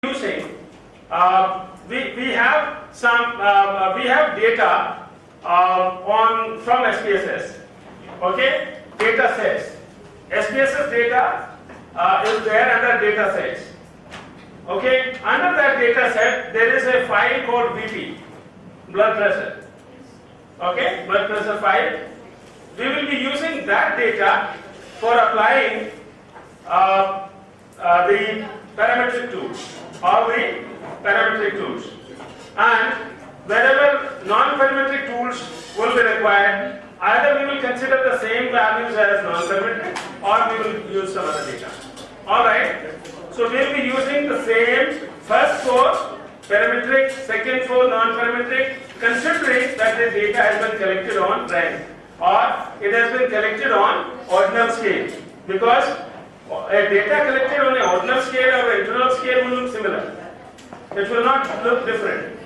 using, we have some we have data from SPSS. Okay, data sets. SPSS data is there under data sets. Okay, under that data set there is a file called BP, blood pressure. Okay, blood pressure file. We will be using that data for applying the parametric tools or the parametric tools, and wherever non-parametric tools will be required, either we will consider the same values as non-parametric or we will use some other data. Alright, so we will be using the same first for parametric, second for non-parametric, considering that the data has been collected on rank or it has been collected on ordinal scale, because a data collected on an ordinal scale or internal scale will look similar. It will not look different,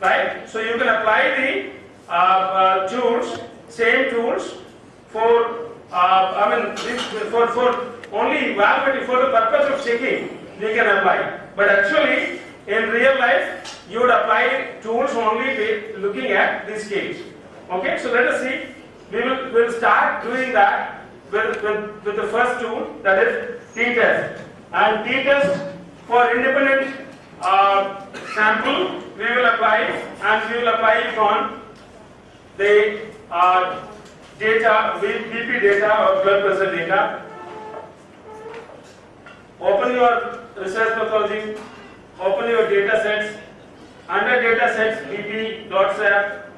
right? So you can apply the tools, same tools for for only evaluating, for the purpose of checking we can apply. But actually, in real life, you would apply tools only looking at these scales. Okay, so let us see. We'll start doing that with the first tool, that is t-test. And t-test for independent sample we will apply, and we will apply it on the data, BP data or blood pressure data. Open your research pathology, open your data sets. Under data sets, bp.sap.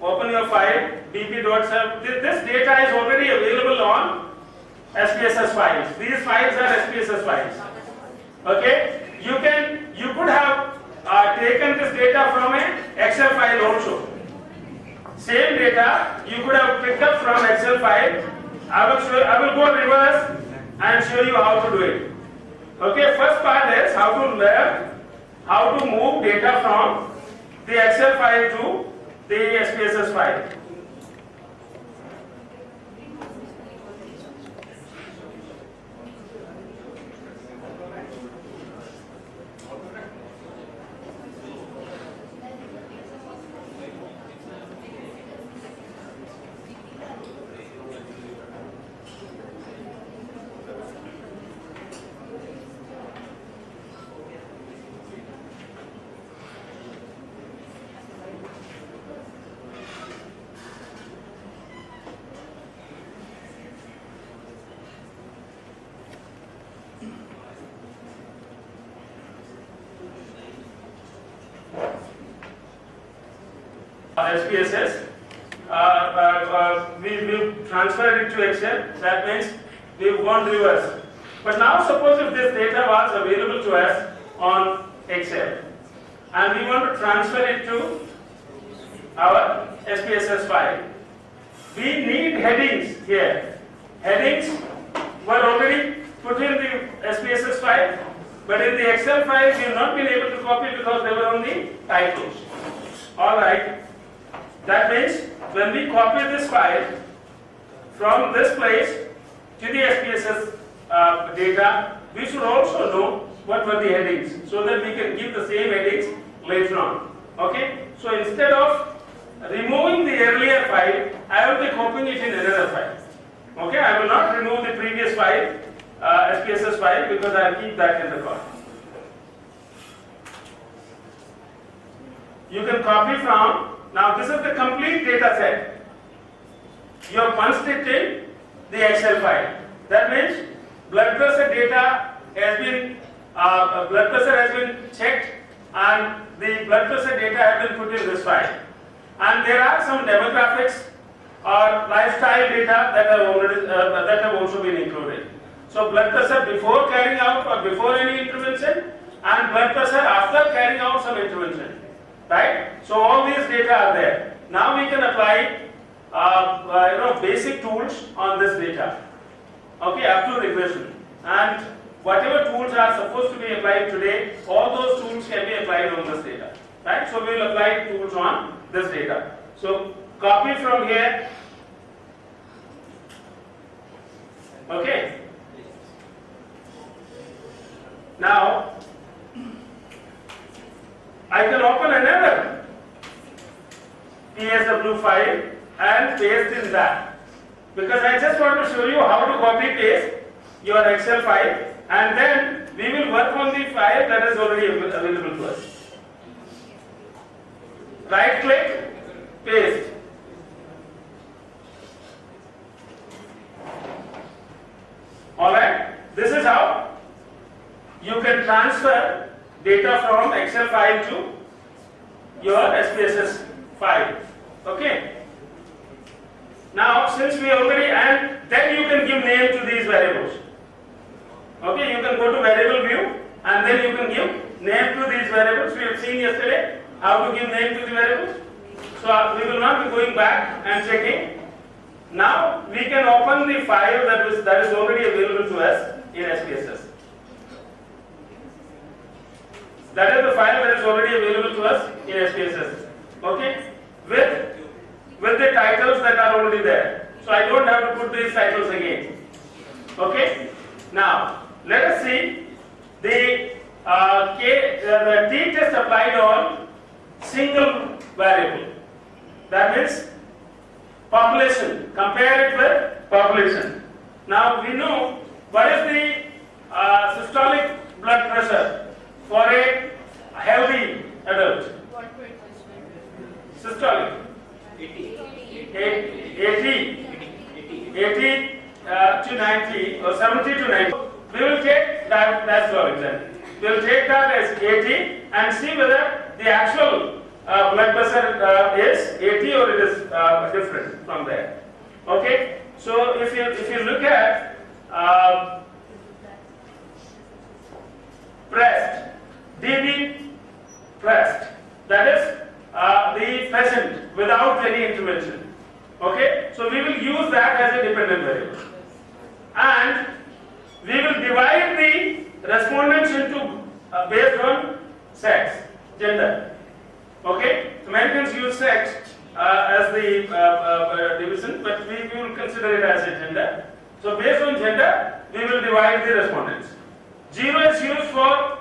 Open your file, bp.sap. This data is already available on SPSS files. These files are SPSS files. Okay, you could have taken this data from an Excel file also. Same data you could have picked up from Excel file. I will go reverse and show you how to do it. Okay, first part is how to learn how to move data from the Excel file to the SPSS file. SPSS, we transferred it to Excel. That means we won't reverse. But now suppose if this data was available to us on Excel and we want to transfer it to our SPSS file, we need headings here. Headings were already put in the SPSS file, but in the Excel file we have not been able to copy because they were on the titles. Alright. That means when we copy this file from this place to the SPSS data, we should also know what were the headings, so that we can give the same headings later on. Okay? So instead of removing the earlier file, I will be copying it in another file. Okay? I will not remove the previous file, SPSS file, because I will keep that in the record. You can copy from. Now this is the complete data set. You have punched it in the Excel file. That means blood pressure data has been checked, and the blood pressure data has been put in this file. And there are some demographics or lifestyle data that have also been included. So blood pressure before carrying out or before any intervention, and blood pressure after carrying out some intervention. Right? So all these data are there. Now we can apply basic tools on this data. Okay, up to regression. And whatever tools are supposed to be applied today, all those tools can be applied on this data. Right? So we will apply tools on this data. So copy from here. Okay. Now file and paste in that. Because I just want to show you how to copy paste your Excel file, and then we will work on the file that is already available to us. Right click, paste. Alright, this is how you can transfer data from Excel file to your SPSS file. Okay. Now, since we already, and then you can give name to these variables. Okay, you can go to variable view and then you can give name to these variables. We have seen yesterday how to give name to the variables. So we will not be going back and checking. Now we can open the file that is already available to us in SPSS. That is the file that is already available to us in SPSS. Okay, with the titles that are already there. So I don't have to put these titles again. Okay. Now let us see the t-test applied on single variable. That means population. Compare it with population. Now we know what is the systolic blood pressure for a healthy adult. Systolic 80 to 90 or 70 to 90. We will take that diastolic then. We will take that as 80 and see whether the actual blood pressure is 80 or it is different from there. Okay. So if you look at pressed, DB pressed, that is the patient without any intervention. Okay, so we will use that as a dependent variable, and we will divide the respondents into based on sex, gender. Okay, Americans use sex as the division, but we will consider it as a gender. So based on gender, we will divide the respondents. 0 is used for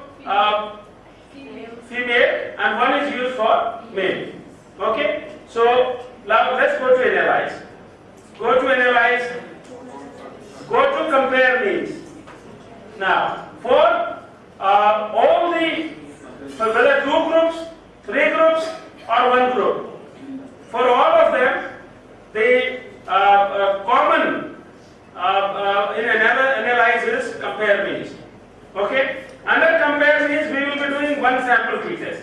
female and 1 is used for male. Okay, so now let's go to analyze. Go to analyze. Go to compare means. Now for all the, so whether 2 groups, 3 groups or 1 group, for all of them the common in analyze is compare means. Okay. Under compare means we will be doing one sample t-test.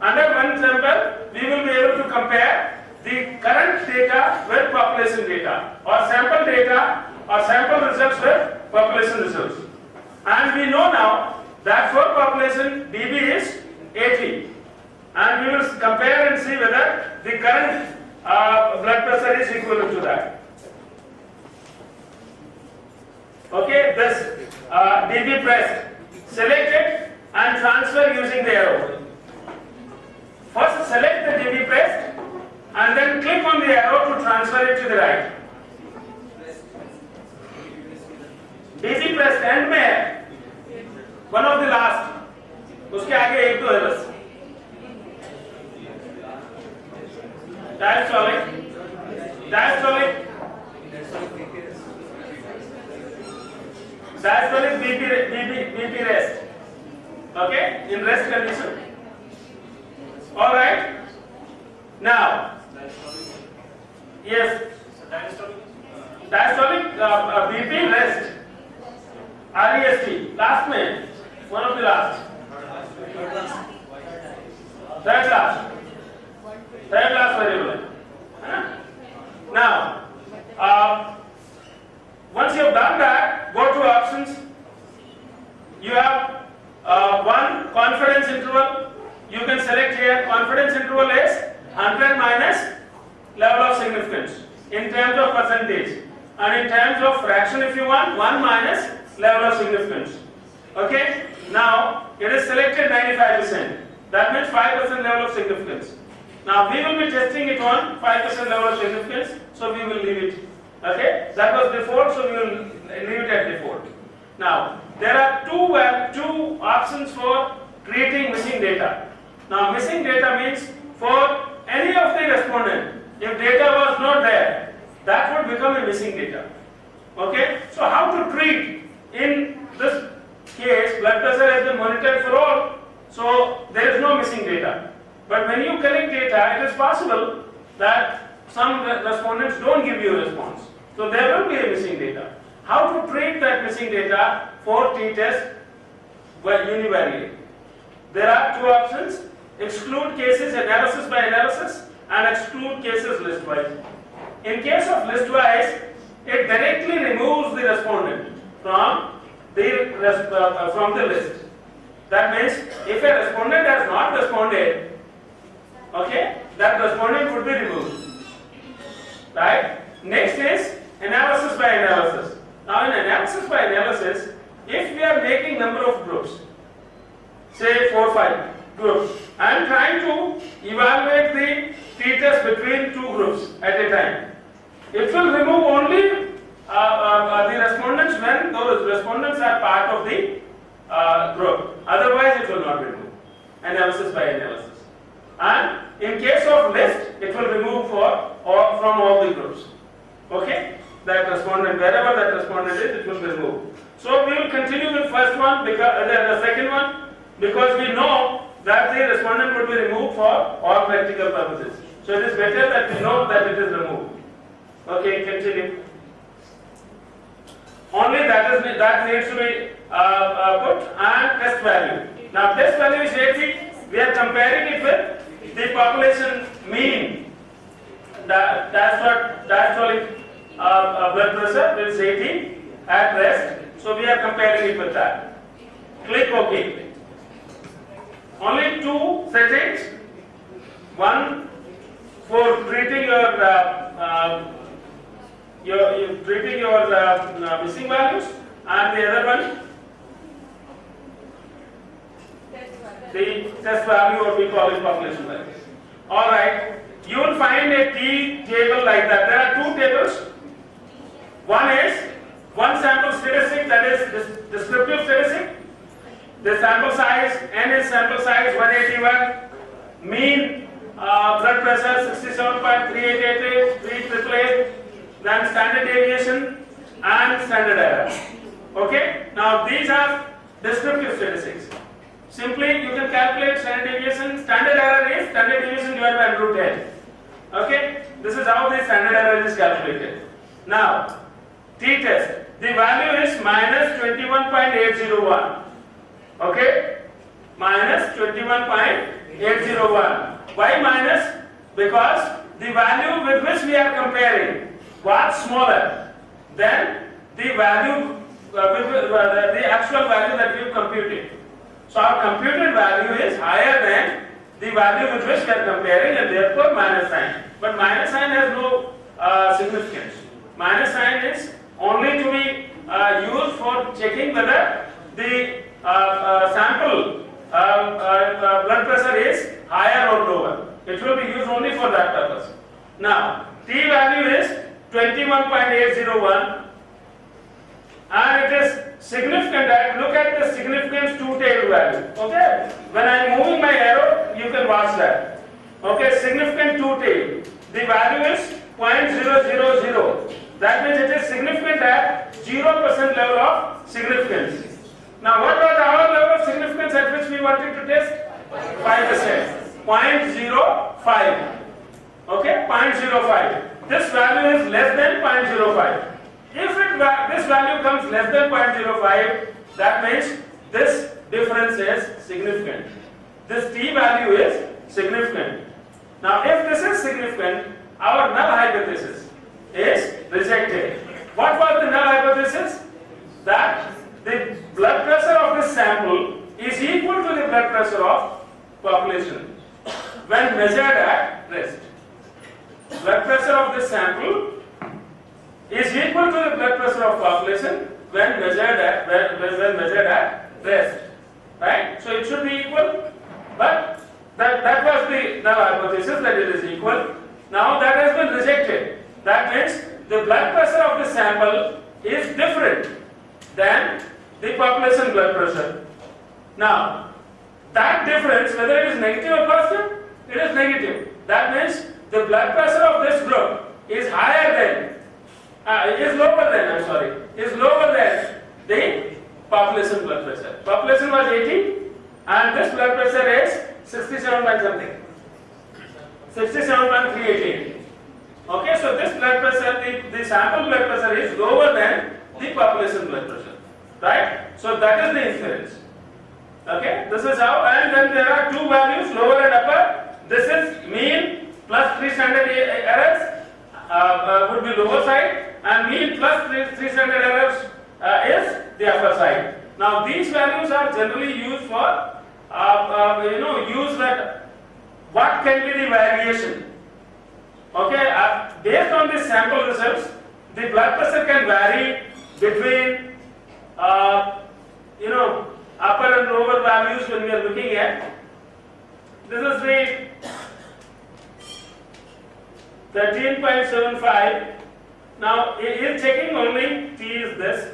Under one sample, we will be able to compare the current data with population data, or sample data or sample results with population results. And we know now that for population DB is 80, and we will compare and see whether the current blood pressure is equivalent to that. Okay, this DB pressed, select it and transfer using the arrow. First select the DB pressed and then click on the arrow to transfer it to the right. DB pressed end में है, one of the last, उसके आगे एक दो है बस. Diastolic BP rest. Okay, in rest condition. All right. Now, yes. Diastolic BP rest. REST. Last में, one of the last. Third last. Third last variable. Now, once you have done that, go to options. You have one confidence interval. You can select here. Confidence interval is 100 minus level of significance in terms of percentage, and in terms of fraction, if you want, 1 minus level of significance. Okay. Now it is selected 95%. That means 5% level of significance. Now we will be testing it on 5% level of significance, so we will leave it. Okay, that was default, so we will leave it at default. Now there are two options for creating missing data. Now missing data means for any of the respondent, if data was not there, that would become a missing data. Okay? So how to treat? In this case, blood pressure has been monitored for all, so there is no missing data. But when you collect data, it is possible that some respondents don't give you a response. So there will be a missing data. How to treat that missing data for t-test univariate? There are two options: exclude cases analysis by analysis and exclude cases list-wise. In case of list-wise, it directly removes the respondent from the list. That means if a respondent has not responded, okay, that respondent would be removed. Right? Next is analysis by analysis. Now in analysis by analysis, if we are making number of groups, say 4 or 5 groups, I am trying to evaluate the t-test between two groups at a time. It will remove only the respondents when those respondents are part of the group. Otherwise, it will not remove. Analysis by analysis. And in case of list, it will remove from all the groups. Okay? That respondent, wherever that respondent is, it will be removed. So we will continue with first one, because the second one, because we know that the respondent would be removed for all practical purposes. So it is better that we know that it is removed. Okay, continue. Only that needs to be put, and test value. Now test value is 80. We are comparing it with the population mean. Diastolic blood pressure is 80 at rest. So we are comparing it with that. Click OK. Only two settings. One for treating your missing values, and the other one the test value, or we call it population value. All right, you will find a T table like that. There are two tables. One is one sample statistic, that is descriptive statistic. The sample size, N is sample size 181, mean blood pressure 67.3888, 3888, then standard deviation and standard error. Okay, now these are descriptive statistics. Simply you can calculate standard deviation. Standard error is standard deviation divided by root n. Okay, this is how the standard error is calculated. Now, t-test, the value is minus 21.801. Okay, minus 21.801. Why minus? Because the value with which we are comparing was smaller than the value, the actual value that we have computed. So our computed value is higher than the value with which we are comparing, and therefore minus sign. But minus sign has no significance. Minus sign is only to be used for checking whether the sample blood pressure is higher or lower. It will be used only for that purpose. Now, T value is 21.801, and it is significant. Look at the significance two-tailed value. Okay, when I am moving my arrow, you can watch that. Okay, significant two-tailed. The value is 0.000. That means it is significant at 0% level of significance. Now, what was our level of significance at which we wanted to test? 5%. 0.05. Okay, 0.05. This value is less than 0.05. If this value comes less than 0.05, that means this difference is significant. This T value is significant. Now, if this is significant, our null hypothesis is rejected. What was the null hypothesis? That the blood pressure of this sample is equal to the blood pressure of population when measured at rest. Blood pressure of this sample is equal to the blood pressure of population when measured at rest. Right? So it should be equal, but that was the null hypothesis, that it is equal. Now that has been rejected. That means the blood pressure of the sample is different than the population blood pressure. Now, that difference, whether it is negative or positive, it is negative. That means the blood pressure of this group is higher than, is lower than the population blood pressure. Population was 80 and this blood pressure is 67 point something. 67.388. Okay, so this blood pressure, the sample blood pressure is lower than the population blood pressure. Right? So that is the inference. Okay, this is how, and then there are two values, lower and upper. This is mean plus 3 standard errors would be lower side, and mean plus 3 standard errors is the upper side. Now these values are generally used for use that what can be the variation. Okay, based on the sample results, the blood pressure can vary between upper and lower values when we are looking at. This is the 13.75. Now it is checking only T is this.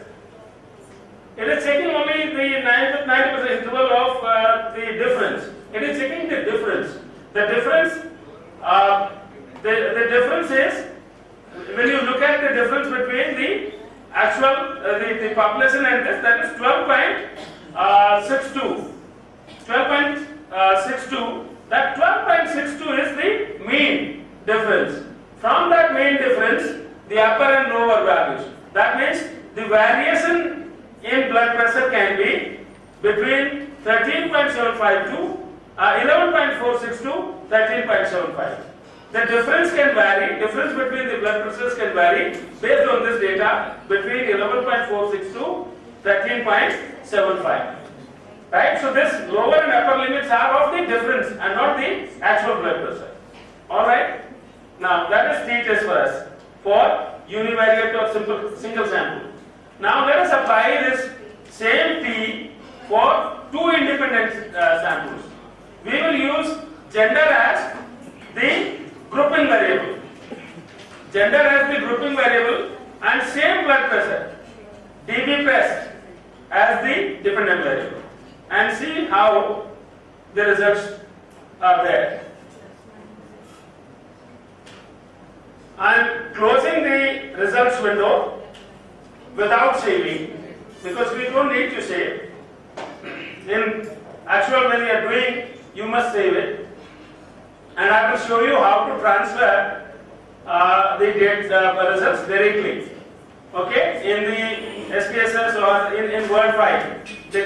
It is checking only the 90% interval of the difference. It is checking the difference. The difference is, when you look at the difference between the actual the population and this, that is 12.62. 12.62. That 12.62 is the mean difference. From that mean difference, the upper and lower values. That means the variation in blood pressure can be between 13.75 to 11.46 to 13.75. The difference can vary, difference between the blood pressures can vary based on this data between 11.46 to 13.75. Right? So this lower and upper limits are of the difference and not the actual blood pressure. Alright? Now that is T test for us for univariate or single sample. Now let us apply this same T for two independent samples. We will use gender as the grouping variable. Gender as the grouping variable and same blood pressure, dB pressed, as the dependent variable. And see how the results are there. I am closing the results window without saving because we don't need to save. In actual, when you are doing, you must save it. And I will show you how to transfer the results directly. Okay, in the SPSS or in Word file, the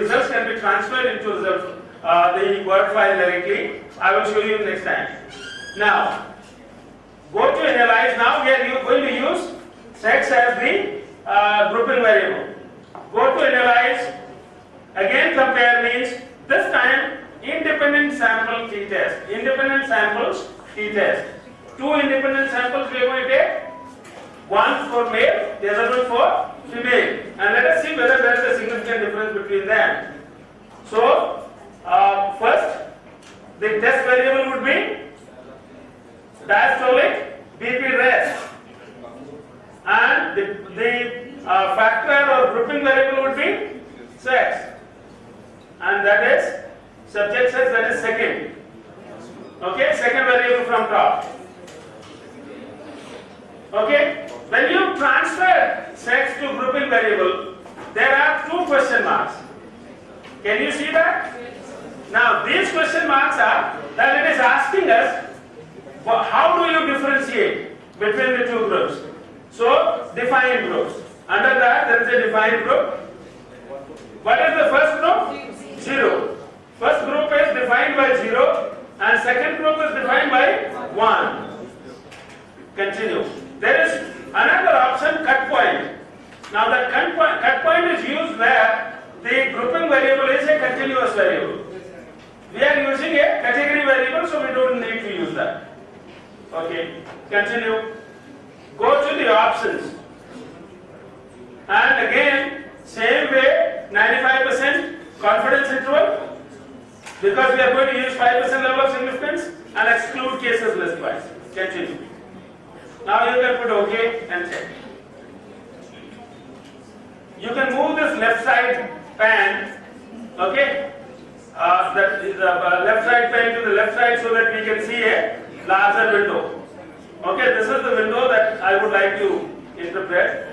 results can be transferred into the Word file directly. I will show you next time. Now, go to analyze. Now we are going to use sex as the grouping variable. Go to analyze. Again, compare means this time independent sample T test. Independent samples T test. Two independent samples we are going to take. One for male, the other one for female. And let us see whether there is a significant difference between them. So, first, the test variable would be diastolic BP rest. And the factor or grouping variable would be sex. And that is subject sex, that is second. Okay, second variable from top. Okay, when you transfer sex to grouping variable, there are two question marks. Can you see that? Now, these question marks are that it is asking us, how do you differentiate between the two groups? So, defined groups. Under that, there is a defined group. What is the first group? 0. First group is defined by 0 and second group is defined by 1. Continue. There is another option, cut point. Now the cut point is used where the grouping variable is a continuous variable. We are using a category variable, so we don't need to use that. Okay, continue. Go to the options. And again, same way, 95% confidence interval, because we are going to use 5% level of significance and exclude cases list-wise. Continue. Now you can put OK and check. You can move this left side pan, okay? left right pane to the left side so that we can see a larger window. Okay, this is the window that I would like to interpret.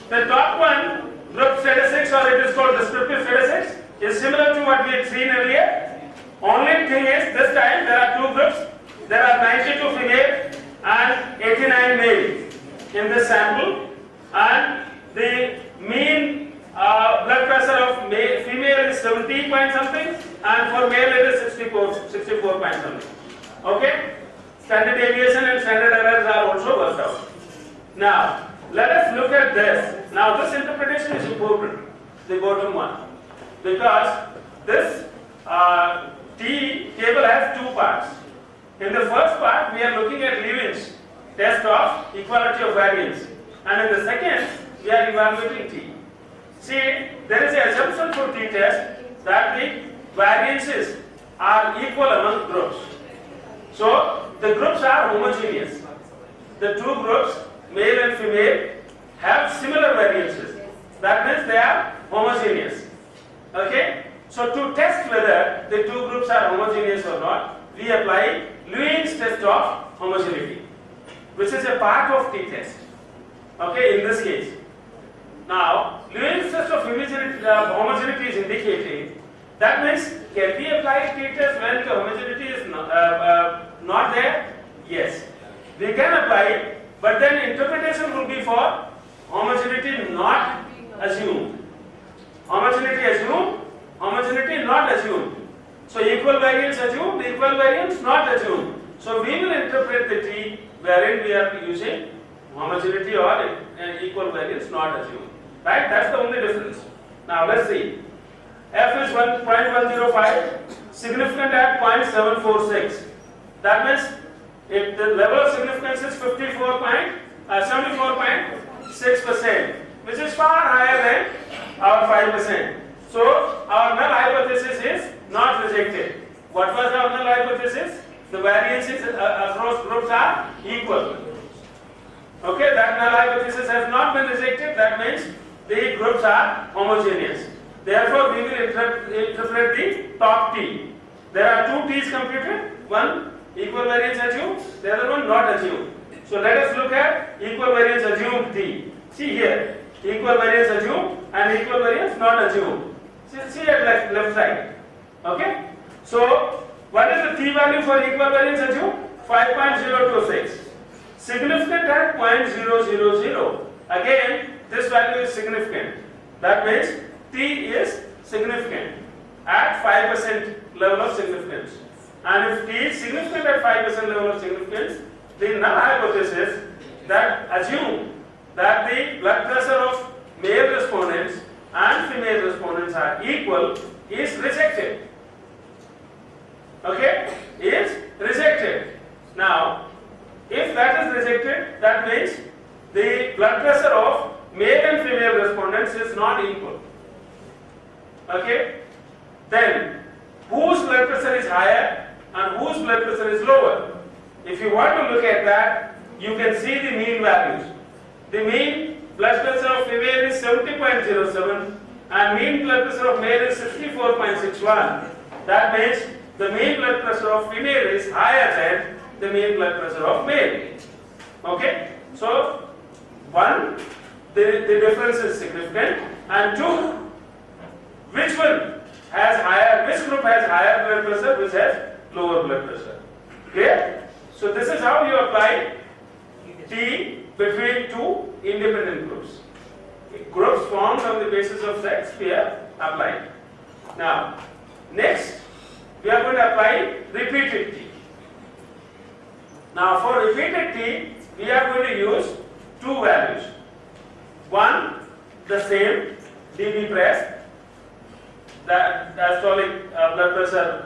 The top one, group statistics, or it is called descriptive statistics, is similar to what we had seen earlier. Only thing is, this time there are two groups. There are 92 female and 89 male in this sample, and the mean blood pressure of female is 70 point something, and for male it is 64 point something. Okay? Standard deviation and standard errors are also worked out. Now, let us look at this. Now, this interpretation is important, the bottom one, because this T table has two parts. In the first part, we are looking at Leeuwen's test of equality of variance, and in the second, we are evaluating T. See, there is an assumption for T test that the variances are equal among groups. So, the groups are homogeneous. The two groups, male and female, have similar variances. That means they are homogeneous. Okay? So, to test whether the two groups are homogeneous or not, we apply Leeuwen's test of homogeneity, which is a part of T test. Okay, in this case. Now, Leeuwen's test of homogeneity is indicating, that means, can we apply T test when the homogeneity is not there? Yes. We can apply it, but then interpretation will be for homogeneity not assumed. Homogeneity assumed, homogeneity not assumed. So equal variance assumed, equal variance not assumed. So we will interpret the T wherein we are using homogeneity or equal variance not assumed. Right? That's the only difference. Now let's see. F is 1.105, significant at 0.746. That means if the level of significance is 74.6%, which is far higher than our 5%. So our null hypothesis is not rejected. What was our null hypothesis? The variances across groups are equal. Okay, that null hypothesis has not been rejected. That means the groups are homogeneous. Therefore, we will interpret the top T. There are two T's computed. One equal variance assumed, the other one not assumed. So let us look at equal variance assumed T. See here, equal variance assumed and equal variance not assumed. See at left side. Okay? So what is the T value for equal variance assumed? 5.026. Significant at 0.000. Again, this value is significant. That means T is significant at 5% level of significance. And if T is significant at 5% level of significance, the null hypothesis that assume that the blood pressure of male respondents and female respondents are equal is rejected. Okay? Is rejected. Now, if that is rejected, that means the blood pressure of male and female respondents is not equal. Okay? Then, whose blood pressure is higher and whose blood pressure is lower? If you want to look at that, you can see the mean values. The mean blood pressure of female is 70.07 and mean blood pressure of male is 64.61. That means the mean blood pressure of female is higher than the mean blood pressure of male. Okay? So, one, the difference is significant, and two, which one has higher, which group has higher blood pressure, which has lower blood pressure. Clear? So this is how you apply T between two independent groups. Groups formed on the basis of sex we have applied. Now, next we are going to apply repeated T. Now for repeated T, we are going to use two values. One, the same dB pressed, the diastolic blood pressure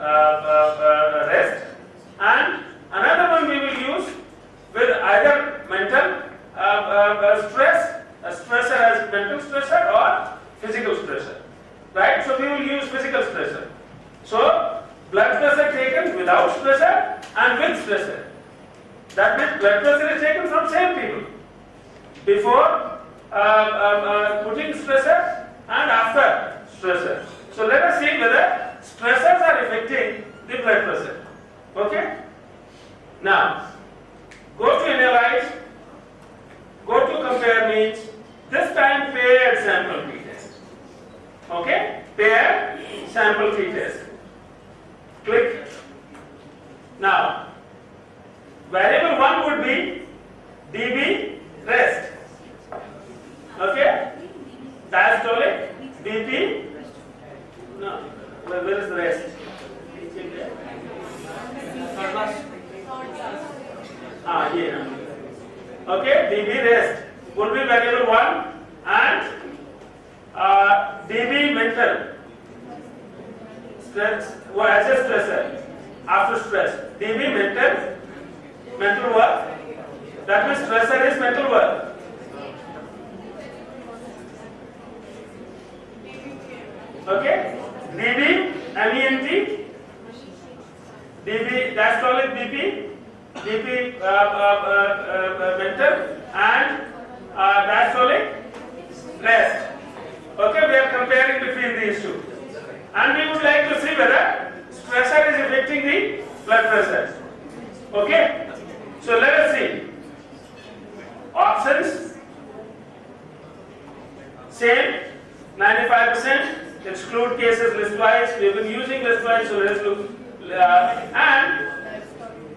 rest, and another one we will use with either mental stress, a stressor as mental stressor or physical stressor. Right? So we will use physical stressor. So blood pressure taken without stressor and with stressor. That means blood pressure is taken from same people. Before putting stressor and after stressor. So let us see whether stressors are affecting the blood pressure. Okay? Now, go to analyze, go to compare means, this time paired sample t-test. Okay? Paired sample t-test. Click. Now, variable 1 would be dB rest. Okay? Diastolic, BP. No, where is the rest? Here. Okay, dB rest would be variable 1 and dB mental stress as a stressor after stress. dB mental work. That means stressor is mental work. Okay, dB MENT, dB diastolic BP, dB mental and diastolic rest. Okay, we are comparing between these two, and we would like to see whether stressor is affecting the blood pressure. Okay, so let us see. Options same, 95%. Exclude cases listwise. We have been using listwise, so let's look. And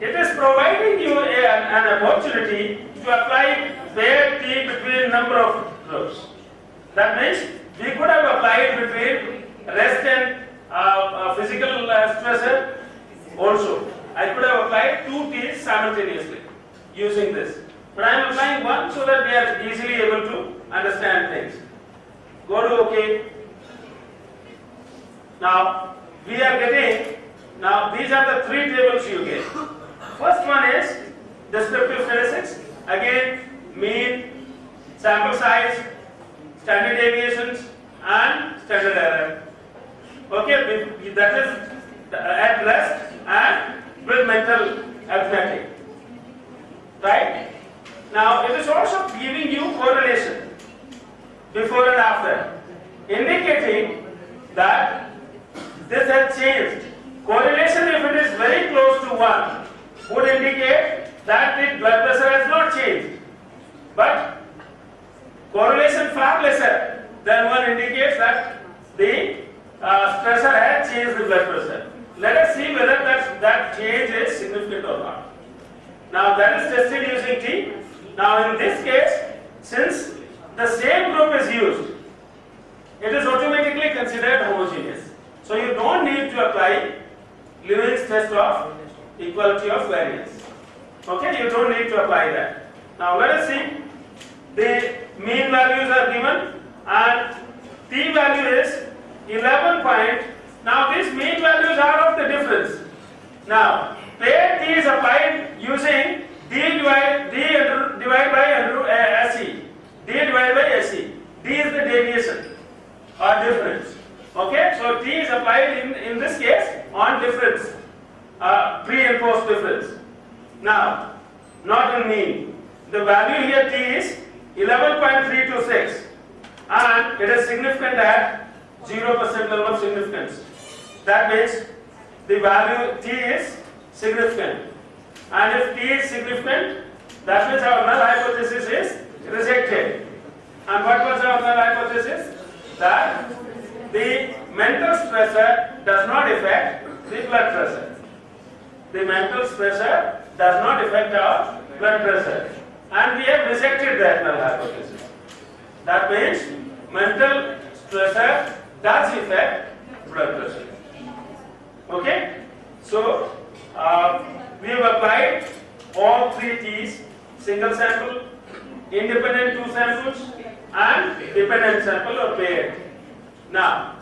it is providing you an opportunity to apply paired T between number of groups. That means we could have applied between rest and physical stressor also. I could have applied 2 T's simultaneously using this. But I am applying one so that we are easily able to understand things. Go to OK. Now, we are getting, now these are the 3 tables you get. First one is descriptive statistics. Again, mean, sample size, standard deviations, and standard error. Okay, that is at rest and with mental arithmetic. Right? Now, it is also giving you correlation before and after, indicating that this has changed. Correlation, if it is very close to 1, would indicate that the blood pressure has not changed. But correlation far lesser than 1 indicates that the stressor has changed the blood pressure. Let us see whether that change is significant or not. Now that is tested using T. Now in this case, since the same group is used, it is automatically considered homogeneous. So you don't need to apply Lewis test of equality of variance. Okay, you don't need to apply that. Now let us see. The mean values are given and T value is 11 point. Now these mean values are of the difference. Now pair T is applied using D divided by SE. D divided by SE. D is the deviation or difference. Okay, so T is applied in this case on difference, pre and post difference. Now, not in mean. The value here T is 11.326 and it is significant at 0% level of significance. That means the value T is significant. And if T is significant, that means our null hypothesis is rejected. And what was our null hypothesis? That the mental stressor does not affect the blood pressure. The mental stressor does not affect our blood pressure. And we have rejected that null hypothesis. That means mental stressor does affect blood pressure. Okay? So, we have applied all 3 T's, single sample, independent 2 samples, and dependent sample or paired. Now,